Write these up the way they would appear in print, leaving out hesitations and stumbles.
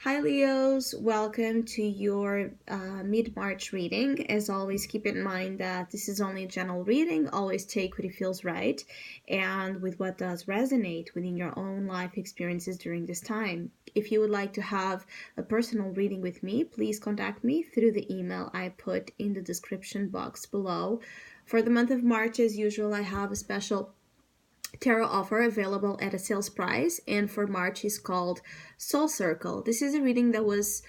Hi, Leos. Welcome to your mid-March reading. As always, keep in mind that this is only a general reading. Always take what it feels right and with what does resonate within your own life experiences during this time. If you would like to have a personal reading with me, please contact me through the email I put in the description box below. For the month of March, as usual, I have a special tarot offer available at a sales price, and for March is called Soul Circle. This is a reading that was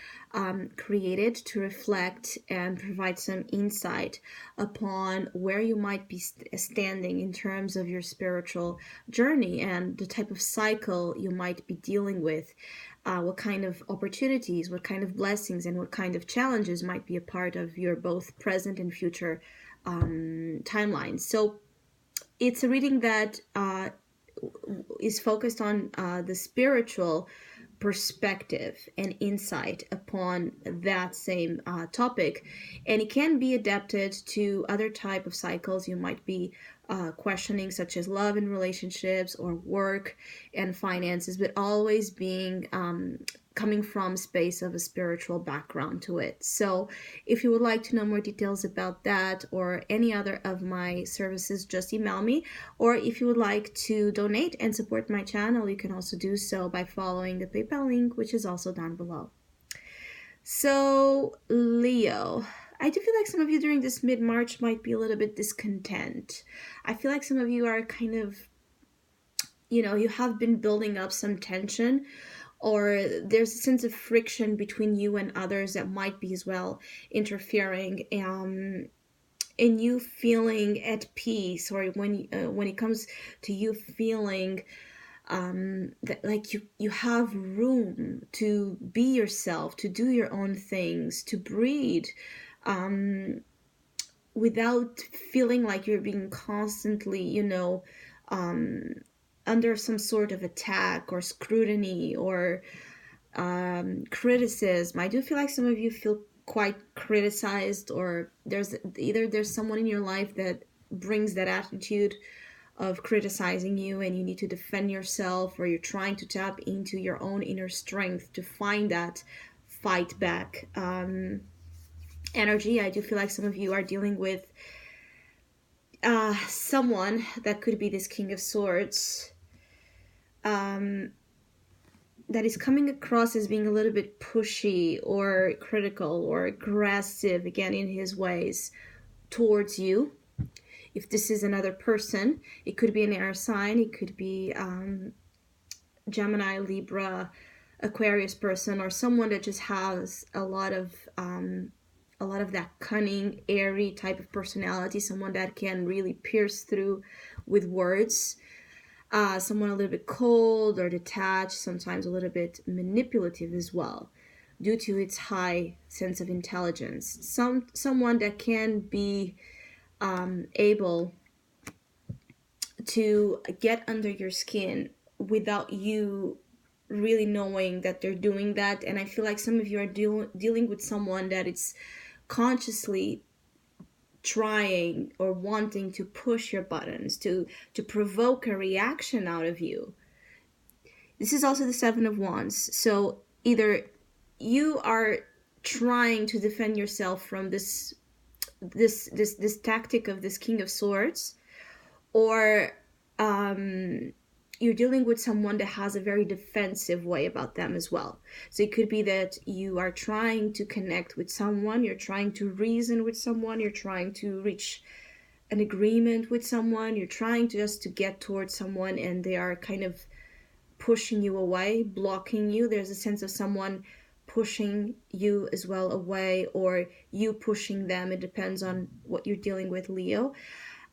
created to reflect and provide some insight upon where you might be standing in terms of your spiritual journey and the type of cycle you might be dealing with, what kind of opportunities, what kind of blessings, and what kind of challenges might be a part of your both present and future timelines. So it's a reading that is focused on the spiritual perspective and insight upon that same topic, and it can be adapted to other type of cycles you might be questioning, such as love and relationships or work and finances, but always being coming from space of a spiritual background to it. So if you would like to know more details about that or any other of my services, just email me. Or if you would like to donate and support my channel, you can also do so by following the PayPal link, which is also down below. So Leo, I do feel like some of you during this mid-March might be a little bit discontent. I feel like some of you are kind of, you have been building up some tension, or there's a sense of friction between you and others that might be as well interfering in you feeling at peace, or when it comes to you feeling that like you have room to be yourself, to do your own things, to breathe, without feeling like you're being constantly, under some sort of attack or scrutiny or criticism. I do feel like some of you feel quite criticized, or there's someone in your life that brings that attitude of criticizing you and you need to defend yourself, or you're trying to tap into your own inner strength to find that fight back energy. I do feel like some of you are dealing with someone that could be this King of Swords, that is coming across as being a little bit pushy or critical or aggressive, again, in his ways towards you. If this is another person, it could be an air sign, it could be Gemini, Libra, Aquarius person, or someone that just has a lot of that cunning, airy type of personality, someone that can really pierce through with words. Someone a little bit cold or detached, sometimes a little bit manipulative as well, due to its high sense of intelligence. Someone that can be able to get under your skin without you really knowing that they're doing that. And I feel like some of you are dealing with someone that it's consciously trying or wanting to push your buttons, to provoke a reaction out of you. This is also the Seven of Wands. So either you are trying to defend yourself from this tactic of this King of Swords, or you're dealing with someone that has a very defensive way about them as well. So it could be that you are trying to connect with someone, you're trying to reason with someone, you're trying to reach an agreement with someone, you're trying to just to get towards someone, and they are kind of pushing you away, blocking you. There's a sense of someone pushing you as well away, or you pushing them. It depends on what you're dealing with, Leo.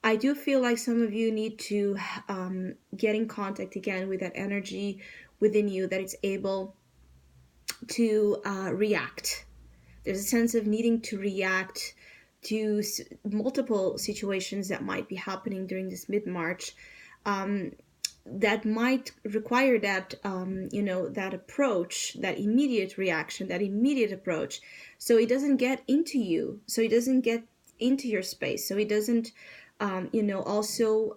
I do feel like some of you need to get in contact again with that energy within you that it's able to react. There's a sense of needing to react to multiple situations that might be happening during this mid-March, that might require that, that approach, that immediate reaction, that immediate approach. So it doesn't get into you. So it doesn't get into your space. So it doesn't, also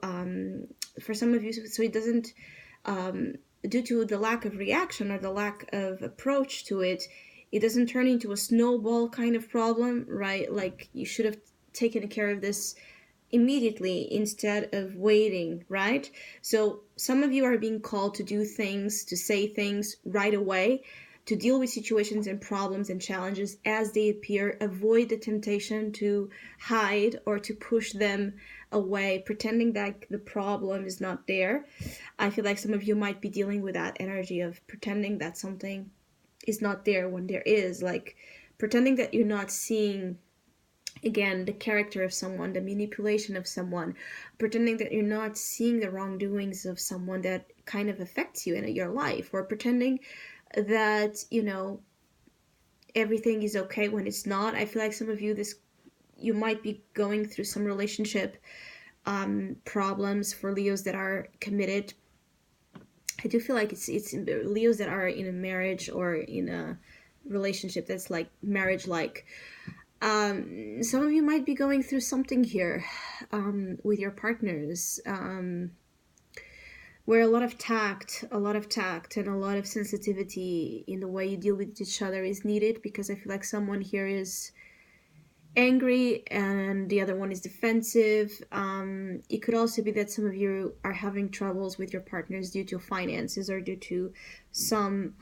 for some of you, so it doesn't due to the lack of reaction or the lack of approach to it, it doesn't turn into a snowball kind of problem, right? Like you should have taken care of this immediately instead of waiting, right? So some of you are being called to do things, to say things right away, to deal with situations and problems and challenges as they appear. Avoid the temptation to hide or to push them away, pretending that the problem is not there. I feel like some of you might be dealing with that energy of pretending that something is not there when there is, like pretending that you're not seeing, again, the character of someone, the manipulation of someone, pretending that you're not seeing the wrongdoings of someone that kind of affects you in your life, or pretending that, everything is okay when it's not. I feel like some of you, this, you might be going through some relationship problems for Leos that are committed. I do feel like it's Leos that are in a marriage or in a relationship that's like marriage like. Some of you might be going through something here with your partners, where a lot of tact, and a lot of sensitivity in the way you deal with each other is needed, because I feel like someone here is angry and the other one is defensive. It could also be that some of you are having troubles with your partners due to finances or due to some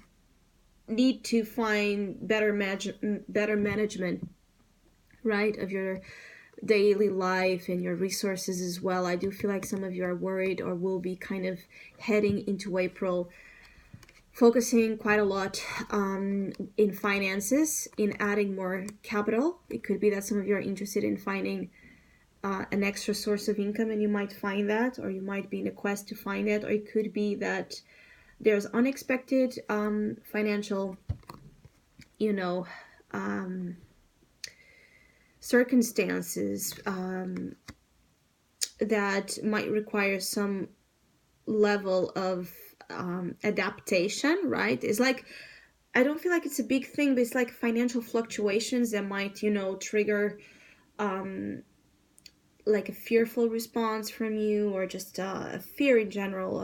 need to find better management, right, of your daily life and your resources as well. I do feel like some of you are worried or will be kind of heading into April focusing quite a lot in finances, in adding more capital. It could be that some of you are interested in finding an extra source of income, and you might find that, or you might be in a quest to find it, or it could be that there's unexpected financial, you know, circumstances that might require some level of adaptation, right? It's like, I don't feel like it's a big thing, but it's like financial fluctuations that might, trigger like a fearful response from you, or just a fear in general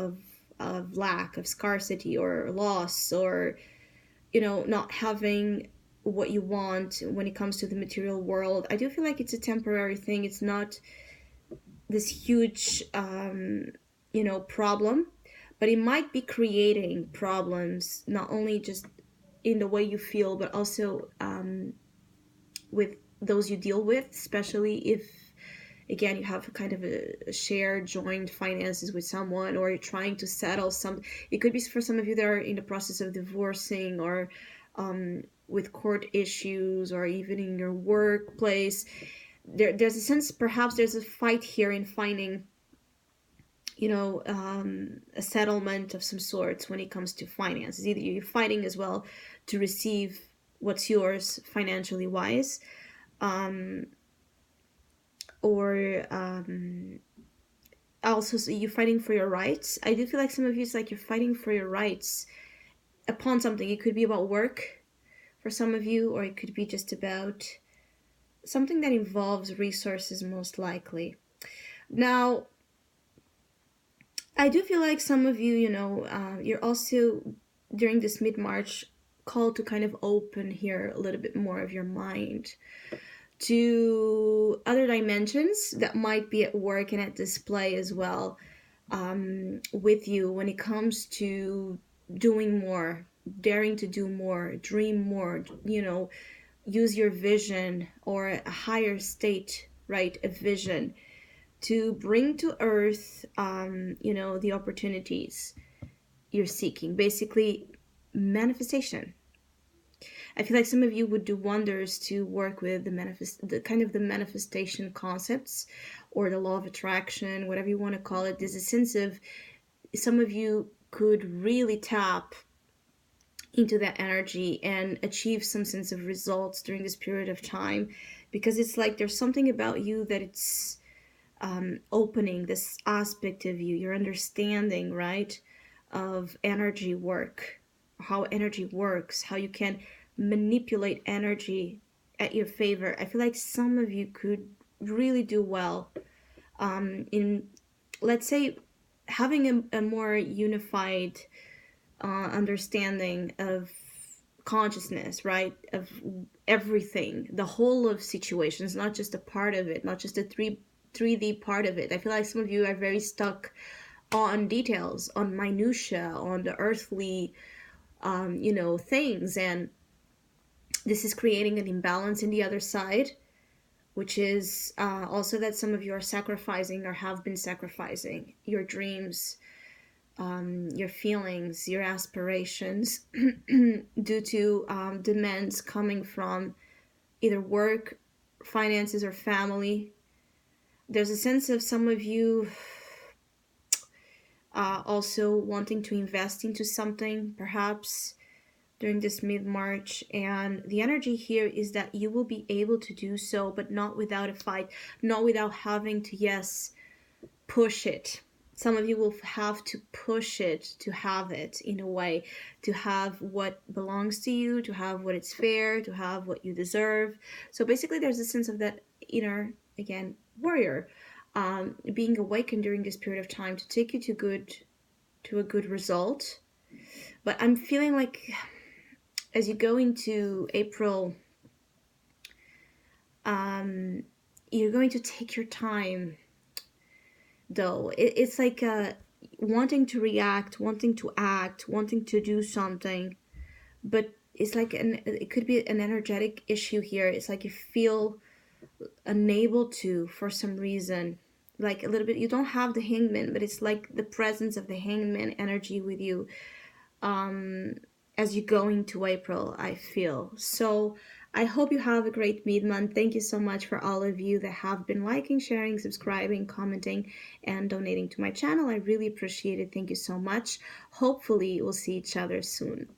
of lack, of scarcity or loss, or not having what you want when it comes to the material world. I do feel like it's a temporary thing. It's not this huge problem, but it might be creating problems, not only just in the way you feel, but also with those you deal with, especially if, again, you have kind of a shared joint finances with someone, or you're trying to settle some. It could be for some of you that are in the process of divorcing, or with court issues, or even in your workplace. There's a sense, perhaps there's a fight here in finding a settlement of some sorts when it comes to finances. Either you're fighting as well to receive what's yours financially wise, or also, so you're fighting for your rights. I do feel like some of you, it's like you're fighting for your rights upon something. It could be about work for some of you, or it could be just about something that involves resources, most likely. Now, I do feel like some of you, you're also, during this mid-March, called to kind of open here a little bit more of your mind to other dimensions that might be at work and at display as well, with you when it comes to doing more, daring to do more, dream more, use your vision, or a higher state, right, of vision, to bring to earth, the opportunities you're seeking. Basically, manifestation. I feel like some of you would do wonders to work with the manifestation concepts, or the law of attraction, whatever you want to call it. There's a sense of, some of you could really tap into that energy and achieve some sense of results during this period of time, because it's like there's something about you that it's opening this aspect of you, your understanding, right, of energy work, how energy works, how you can manipulate energy at your favor. I feel like some of you could really do well in, let's say, having a more unified understanding of consciousness, right? Of everything, the whole of situations, not just a part of it, not just a 3D part of it. I feel like some of you are very stuck on details, on minutia, on the earthly, things, and this is creating an imbalance in the other side, which is also that some of you are sacrificing or have been sacrificing your dreams, your feelings, your aspirations due to demands coming from either work, finances, or family. There's a sense of some of you also wanting to invest into something, perhaps during this mid March. And the energy here is that you will be able to do so, but not without a fight, not without having to, yes, push it. Some of you will have to push it to have it, in a way, to have what belongs to you, to have what is fair, to have what you deserve. So basically, there's a sense of that inner, again, warrior being awakened during this period of time to take you to a good result. But I'm feeling like as you go into April, you're going to take your time, though. It's like wanting to react, wanting to act, wanting to do something, but it's like it could be an energetic issue here. It's like you feel unable to, for some reason, like a little bit. You don't have the hangman, but it's like the presence of the hangman energy with you as you go into April, I feel. So I hope you have a great mid month. Thank you so much for all of you that have been liking, sharing, subscribing, commenting, and donating to my channel. I really appreciate it. Thank you so much. Hopefully, we'll see each other soon.